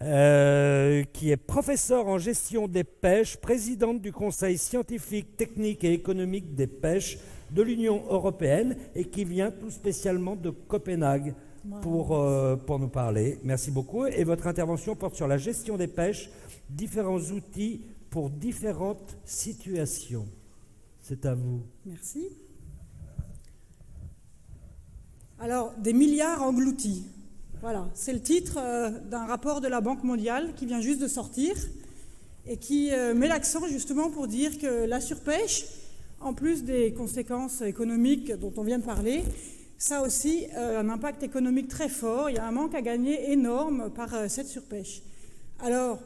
qui est professeure en gestion des pêches, présidente du Conseil scientifique, technique et économique des pêches de l'Union européenne et qui vient tout spécialement de Copenhague pour nous parler. Merci beaucoup. Et votre intervention porte sur la gestion des pêches, différents outils pour différentes situations. C'est à vous. Merci. Alors, des milliards engloutis. Voilà, c'est le titre d'un rapport de la Banque mondiale qui vient juste de sortir et qui met l'accent justement pour dire que la surpêche, en plus des conséquences économiques dont on vient de parler, ça a aussi un impact économique très fort. Il y a un manque à gagner énorme par cette surpêche. Alors,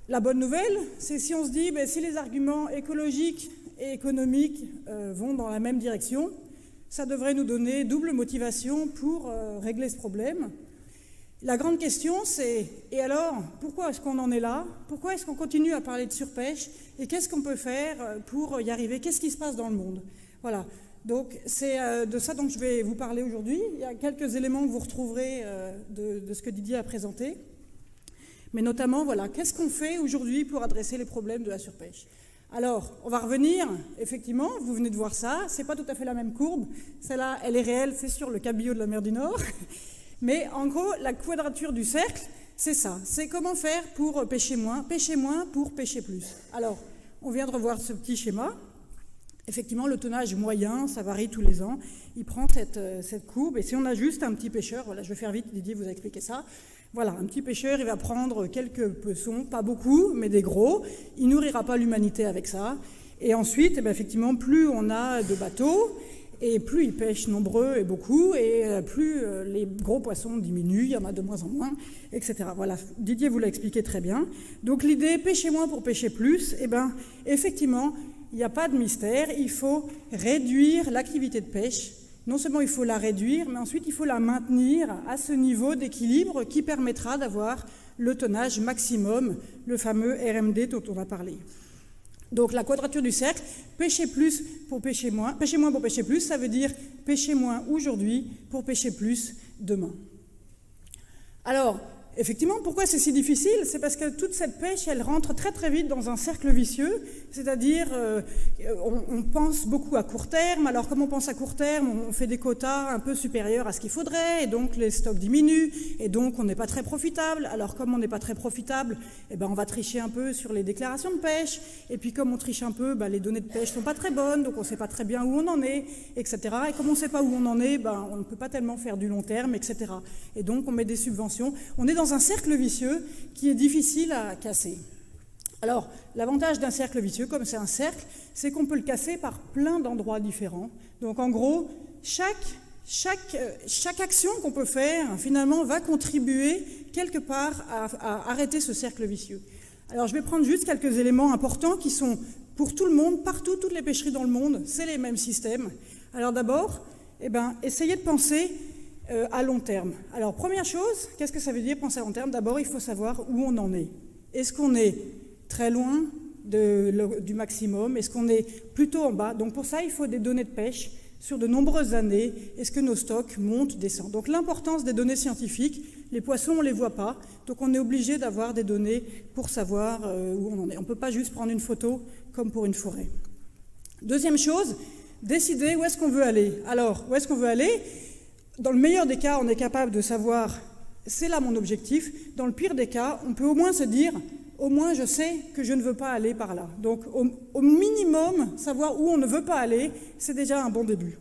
la bonne nouvelle, c'est si on se dit, si les arguments écologiques et économiques vont dans la même direction, ça devrait nous donner double motivation pour régler ce problème. La grande question, c'est, et alors, pourquoi est-ce qu'on en est là? Pourquoi est-ce qu'on continue à parler de surpêche? Et qu'est-ce qu'on peut faire pour y arriver? Qu'est-ce qui se passe dans le monde? Voilà, donc c'est de ça dont je vais vous parler aujourd'hui. Il y a quelques éléments que vous retrouverez de ce que Didier a présenté. Mais notamment, voilà, qu'est-ce qu'on fait aujourd'hui pour adresser les problèmes de la surpêche? Alors, on va revenir, effectivement, vous venez de voir ça, c'est pas tout à fait la même courbe. Celle-là, elle est réelle, c'est sur le cabillaud de la mer du Nord. Mais en gros, la quadrature du cercle, c'est ça. C'est comment faire pour pêcher moins pour pêcher plus. Alors, on vient de revoir ce petit schéma. Effectivement, le tonnage moyen, ça varie tous les ans. Il prend cette courbe. Et si on a juste un petit pêcheur, voilà, je vais faire vite, Didier vous a expliqué ça. Voilà, un petit pêcheur, il va prendre quelques poissons, pas beaucoup, mais des gros. Il nourrira pas l'humanité avec ça. Et ensuite, effectivement, plus on a de bateaux, et plus ils pêchent nombreux et beaucoup, et plus les gros poissons diminuent, il y en a de moins en moins, etc. Voilà, Didier vous l'a expliqué très bien. Donc l'idée, pêcher moins pour pêcher plus, effectivement, il n'y a pas de mystère, il faut réduire l'activité de pêche. Non seulement il faut la réduire, mais ensuite il faut la maintenir à ce niveau d'équilibre qui permettra d'avoir le tonnage maximum, le fameux RMD dont on a parlé. Donc la quadrature du cercle, pêcher plus pour pêcher moins pour pêcher plus, ça veut dire pêcher moins aujourd'hui pour pêcher plus demain. Alors, effectivement, pourquoi c'est si difficile? C'est parce que toute cette pêche, elle rentre très très vite dans un cercle vicieux, c'est-à-dire on pense beaucoup à court terme. Alors comme on pense à court terme, on fait des quotas un peu supérieurs à ce qu'il faudrait, et donc les stocks diminuent, et donc on n'est pas très profitable. Alors comme on n'est pas très profitable, on va tricher un peu sur les déclarations de pêche, et puis comme on triche un peu, les données de pêche sont pas très bonnes, donc on ne sait pas très bien où on en est, etc. Et comme on ne sait pas où on en est, on ne peut pas tellement faire du long terme, etc. Et donc on met des subventions. On est dans un cercle vicieux qui est difficile à casser. Alors, l'avantage d'un cercle vicieux, comme c'est un cercle, c'est qu'on peut le casser par plein d'endroits différents. Donc, en gros, chaque action qu'on peut faire, finalement, va contribuer quelque part à arrêter ce cercle vicieux. Alors, je vais prendre juste quelques éléments importants qui sont pour tout le monde, partout, toutes les pêcheries dans le monde, c'est les mêmes systèmes. Alors d'abord, essayez de penser à long terme. Alors, première chose, qu'est-ce que ça veut dire penser à long terme? D'abord, il faut savoir où on en est. Est-ce qu'on est très loin du maximum? Est-ce qu'on est plutôt en bas? Donc, pour ça, il faut des données de pêche sur de nombreuses années. Est-ce que nos stocks montent, descendent? Donc, l'importance des données scientifiques, les poissons, on ne les voit pas. Donc, on est obligé d'avoir des données pour savoir où on en est. On ne peut pas juste prendre une photo comme pour une forêt. Deuxième chose, décider où est-ce qu'on veut aller. Alors, où est-ce qu'on veut aller? Dans le meilleur des cas, on est capable de savoir, c'est là mon objectif. Dans le pire des cas, on peut au moins se dire, au moins je sais que je ne veux pas aller par là. Donc au minimum, savoir où on ne veut pas aller, c'est déjà un bon début.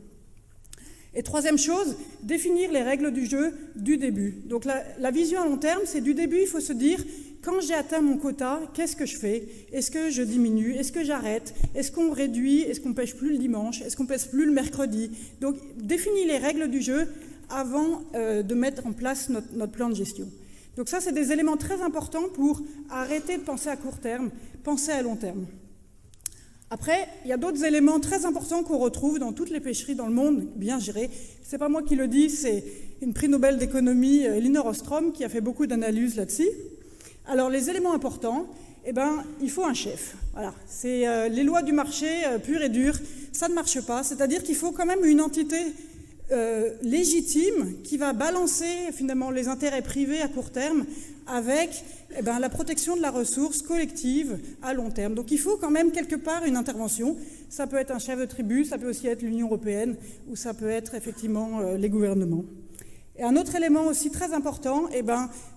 Et troisième chose, définir les règles du jeu du début. Donc la vision à long terme, c'est du début, il faut se dire, quand j'ai atteint mon quota, qu'est-ce que je fais? Est-ce que je diminue? Est-ce que j'arrête? Est-ce qu'on réduit? Est-ce qu'on pêche plus le dimanche? Est-ce qu'on pêche plus le mercredi? Donc, définir les règles du jeu avant de mettre en place notre plan de gestion. Donc ça, c'est des éléments très importants pour arrêter de penser à court terme, penser à long terme. Après, il y a d'autres éléments très importants qu'on retrouve dans toutes les pêcheries dans le monde, bien gérées. C'est pas moi qui le dis, c'est une prix Nobel d'économie, Elinor Ostrom, qui a fait beaucoup d'analyses là-dessus. Alors, les éléments importants, il faut un chef. Voilà, c'est les lois du marché pur et dur, ça ne marche pas. C'est-à-dire qu'il faut quand même une entité légitime qui va balancer finalement les intérêts privés à court terme avec la protection de la ressource collective à long terme. Donc il faut quand même quelque part une intervention. Ça peut être un chef de tribu, ça peut aussi être l'Union européenne ou ça peut être effectivement les gouvernements. Et un autre élément aussi très important,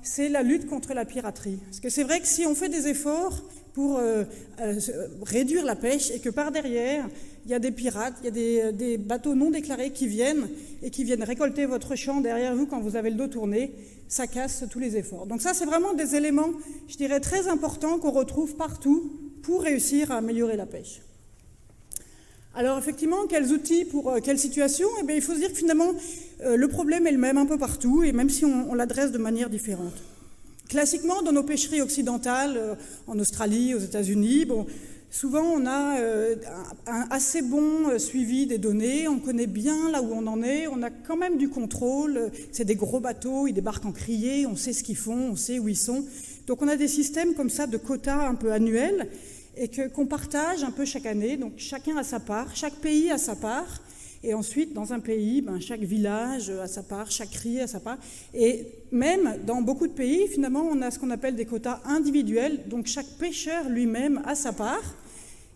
c'est la lutte contre la piraterie. Parce que c'est vrai que si on fait des efforts pour réduire la pêche et que par derrière, il y a des pirates, il y a des bateaux non déclarés qui viennent récolter votre champ derrière vous quand vous avez le dos tourné, ça casse tous les efforts. Donc ça, c'est vraiment des éléments, je dirais, très importants qu'on retrouve partout pour réussir à améliorer la pêche. Alors effectivement, quels outils pour quelle situation ? Il faut se dire que finalement, le problème est le même un peu partout, et même si on l'adresse de manière différente. Classiquement, dans nos pêcheries occidentales, en Australie, aux États-Unis, souvent on a un assez bon suivi des données, on connaît bien là où on en est, on a quand même du contrôle, c'est des gros bateaux, ils débarquent en criée, on sait ce qu'ils font, on sait où ils sont. Donc on a des systèmes comme ça de quotas un peu annuels, et qu'on partage un peu chaque année, donc chacun a sa part, chaque pays a sa part, et ensuite dans un pays, chaque village a sa part, chaque criée a sa part, et même dans beaucoup de pays, finalement, on a ce qu'on appelle des quotas individuels, donc chaque pêcheur lui-même a sa part,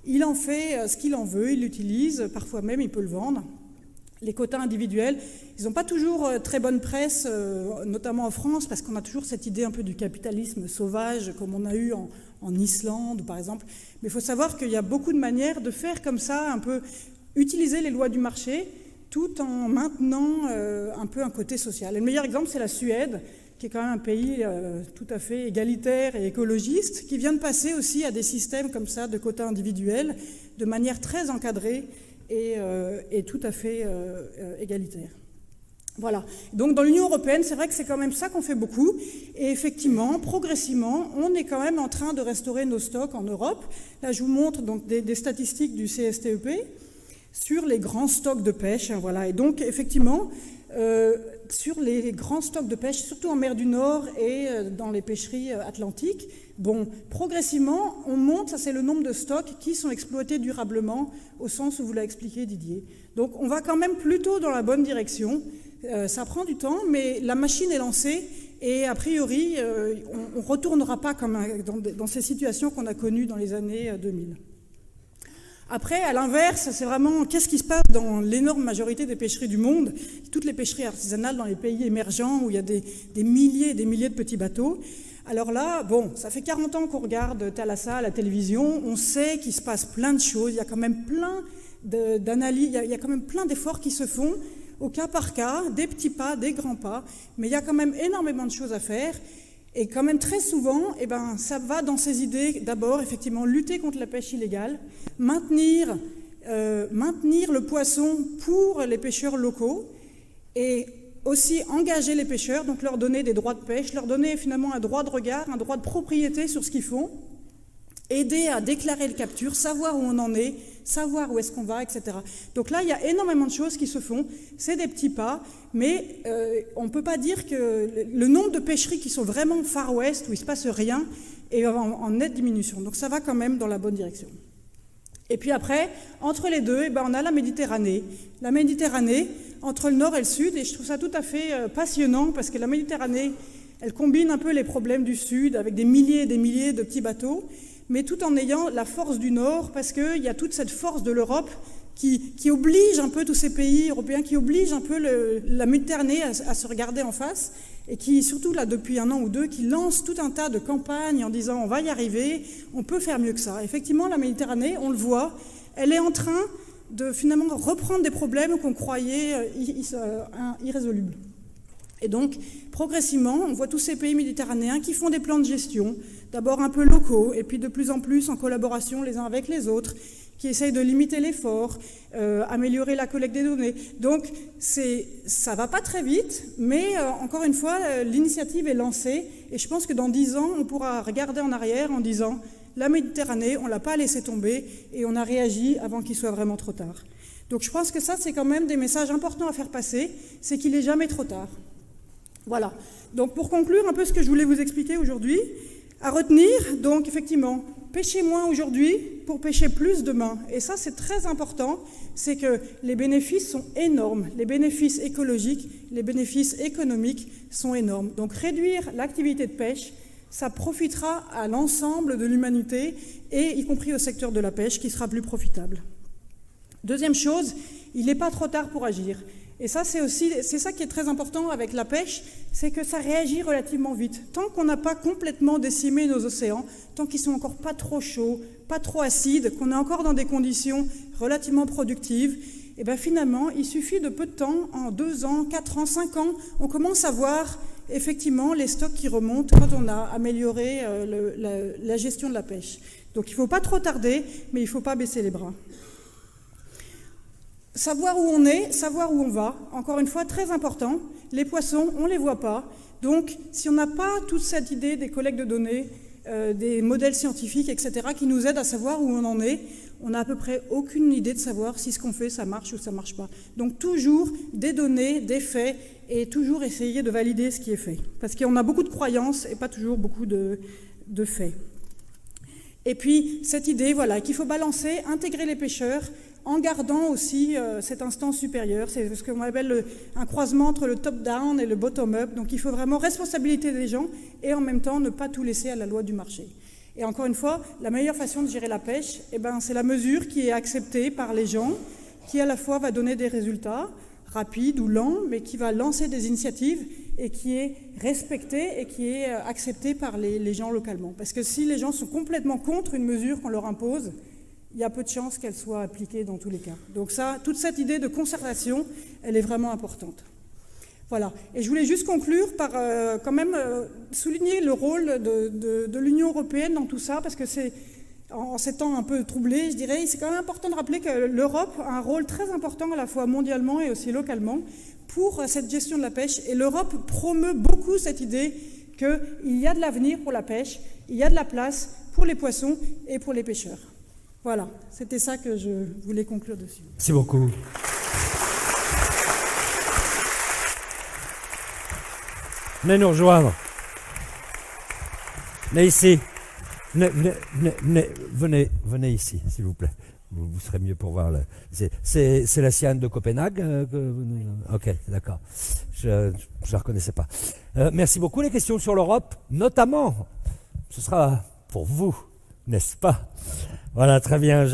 il en fait ce qu'il en veut, il l'utilise, parfois même il peut le vendre. Les quotas individuels, ils n'ont pas toujours très bonne presse, notamment en France, parce qu'on a toujours cette idée un peu du capitalisme sauvage, comme on a eu en Islande, par exemple. Mais il faut savoir qu'il y a beaucoup de manières de faire comme ça, un peu utiliser les lois du marché, tout en maintenant un peu un côté social. Et le meilleur exemple, c'est la Suède, qui est quand même un pays tout à fait égalitaire et écologiste, qui vient de passer aussi à des systèmes comme ça de quotas individuels, de manière très encadrée, et tout à fait égalitaire. Voilà. Donc dans l'Union européenne, c'est vrai que c'est quand même ça qu'on fait beaucoup. Et effectivement, progressivement, on est quand même en train de restaurer nos stocks en Europe. Là, je vous montre donc des statistiques du CSTEP sur les grands stocks de pêche. Voilà. Et donc, effectivement, sur les grands stocks de pêche, surtout en mer du Nord et dans les pêcheries atlantiques, progressivement, on monte, ça c'est le nombre de stocks qui sont exploités durablement, au sens où vous l'a expliqué Didier. Donc on va quand même plutôt dans la bonne direction, ça prend du temps, mais la machine est lancée, et a priori, on ne retournera pas comme dans ces situations qu'on a connues dans les années 2000. Après, à l'inverse, c'est vraiment qu'est-ce qui se passe dans l'énorme majorité des pêcheries du monde, toutes les pêcheries artisanales dans les pays émergents où il y a des milliers et des milliers de petits bateaux. Alors là, ça fait 40 ans qu'on regarde Thalassa à la télévision, on sait qu'il se passe plein de choses, il y a quand même plein d'analyses, il y a quand même plein d'efforts qui se font au cas par cas, des petits pas, des grands pas, mais il y a quand même énormément de choses à faire. Et quand même très souvent, ça va dans ces idées, d'abord, effectivement, lutter contre la pêche illégale, maintenir le poisson pour les pêcheurs locaux, et aussi engager les pêcheurs, donc leur donner des droits de pêche, leur donner finalement un droit de regard, un droit de propriété sur ce qu'ils font, aider à déclarer le capture, savoir où on en est, savoir où est-ce qu'on va, etc. Donc là, il y a énormément de choses qui se font, c'est des petits pas, mais on ne peut pas dire que le nombre de pêcheries qui sont vraiment Far West, où il ne se passe rien, est en nette diminution. Donc ça va quand même dans la bonne direction. Et puis après, entre les deux, on a la Méditerranée. La Méditerranée, entre le nord et le sud, et je trouve ça tout à fait passionnant, parce que la Méditerranée, elle combine un peu les problèmes du sud, avec des milliers et des milliers de petits bateaux, mais tout en ayant la force du Nord, parce qu'il y a toute cette force de l'Europe qui oblige un peu tous ces pays européens, qui oblige un peu la Méditerranée à se regarder en face, et qui, surtout là, depuis 1 an ou 2, qui lance tout un tas de campagnes en disant « on va y arriver, on peut faire mieux que ça ». Effectivement, la Méditerranée, on le voit, elle est en train de finalement reprendre des problèmes qu'on croyait irrésolubles. Et donc, progressivement, on voit tous ces pays méditerranéens qui font des plans de gestion, d'abord un peu locaux, et puis de plus en plus en collaboration les uns avec les autres, qui essayent de limiter l'effort, améliorer la collecte des données. Donc, ça va pas très vite, mais encore une fois, l'initiative est lancée, et je pense que dans 10 ans, on pourra regarder en arrière en disant « la Méditerranée, on ne l'a pas laissé tomber, et on a réagi avant qu'il soit vraiment trop tard ». Donc, je pense que ça, c'est quand même des messages importants à faire passer, c'est qu'il n'est jamais trop tard. Voilà. Donc, pour conclure un peu ce que je voulais vous expliquer aujourd'hui, à retenir, donc effectivement, pêcher moins aujourd'hui pour pêcher plus demain. Et ça, c'est très important, c'est que les bénéfices sont énormes. Les bénéfices écologiques, les bénéfices économiques sont énormes. Donc réduire l'activité de pêche, ça profitera à l'ensemble de l'humanité, et y compris au secteur de la pêche, qui sera plus profitable. Deuxième chose, il n'est pas trop tard pour agir. Et ça, c'est ça qui est très important avec la pêche, c'est que ça réagit relativement vite. Tant qu'on n'a pas complètement décimé nos océans, tant qu'ils sont encore pas trop chauds, pas trop acides, qu'on est encore dans des conditions relativement productives, et bien finalement, il suffit de peu de temps, en 2 ans, 4 ans, 5 ans, on commence à voir effectivement les stocks qui remontent quand on a amélioré la gestion de la pêche. Donc il ne faut pas trop tarder, mais il ne faut pas baisser les bras. Savoir où on est, savoir où on va, encore une fois, très important. Les poissons, on ne les voit pas. Donc, si on n'a pas toute cette idée des collectes de données, des modèles scientifiques, etc., qui nous aident à savoir où on en est, on n'a à peu près aucune idée de savoir si ce qu'on fait, ça marche ou ça ne marche pas. Donc, toujours des données, des faits, et toujours essayer de valider ce qui est fait. Parce qu'on a beaucoup de croyances et pas toujours beaucoup de faits. Et puis, cette idée, voilà, qu'il faut balancer, intégrer les pêcheurs, en gardant aussi cette instance supérieure. C'est ce qu'on appelle un croisement entre le top-down et le bottom-up. Donc il faut vraiment responsabilité des gens et en même temps ne pas tout laisser à la loi du marché. Et encore une fois, la meilleure façon de gérer la pêche, c'est la mesure qui est acceptée par les gens, qui à la fois va donner des résultats rapides ou lents, mais qui va lancer des initiatives et qui est respectée et qui est acceptée par les gens localement. Parce que si les gens sont complètement contre une mesure qu'on leur impose, il y a peu de chances qu'elle soit appliquée dans tous les cas. Donc ça, toute cette idée de concertation, elle est vraiment importante. Voilà. Et je voulais juste conclure par quand même souligner le rôle de l'Union européenne dans tout ça, parce que c'est, en ces temps un peu troublés, je dirais, c'est quand même important de rappeler que l'Europe a un rôle très important à la fois mondialement et aussi localement pour cette gestion de la pêche. Et l'Europe promeut beaucoup cette idée qu'il y a de l'avenir pour la pêche, il y a de la place pour les poissons et pour les pêcheurs. Voilà, c'était ça que je voulais conclure dessus. Merci beaucoup. Venez nous rejoindre. Venez ici. Venez ici, s'il vous plaît. Vous serez mieux pour voir. C'est la Sienne de Copenhague Ok, d'accord. Je ne la reconnaissais pas. Merci beaucoup. Les questions sur l'Europe, notamment, ce sera pour vous, n'est-ce pas? Voilà, très bien.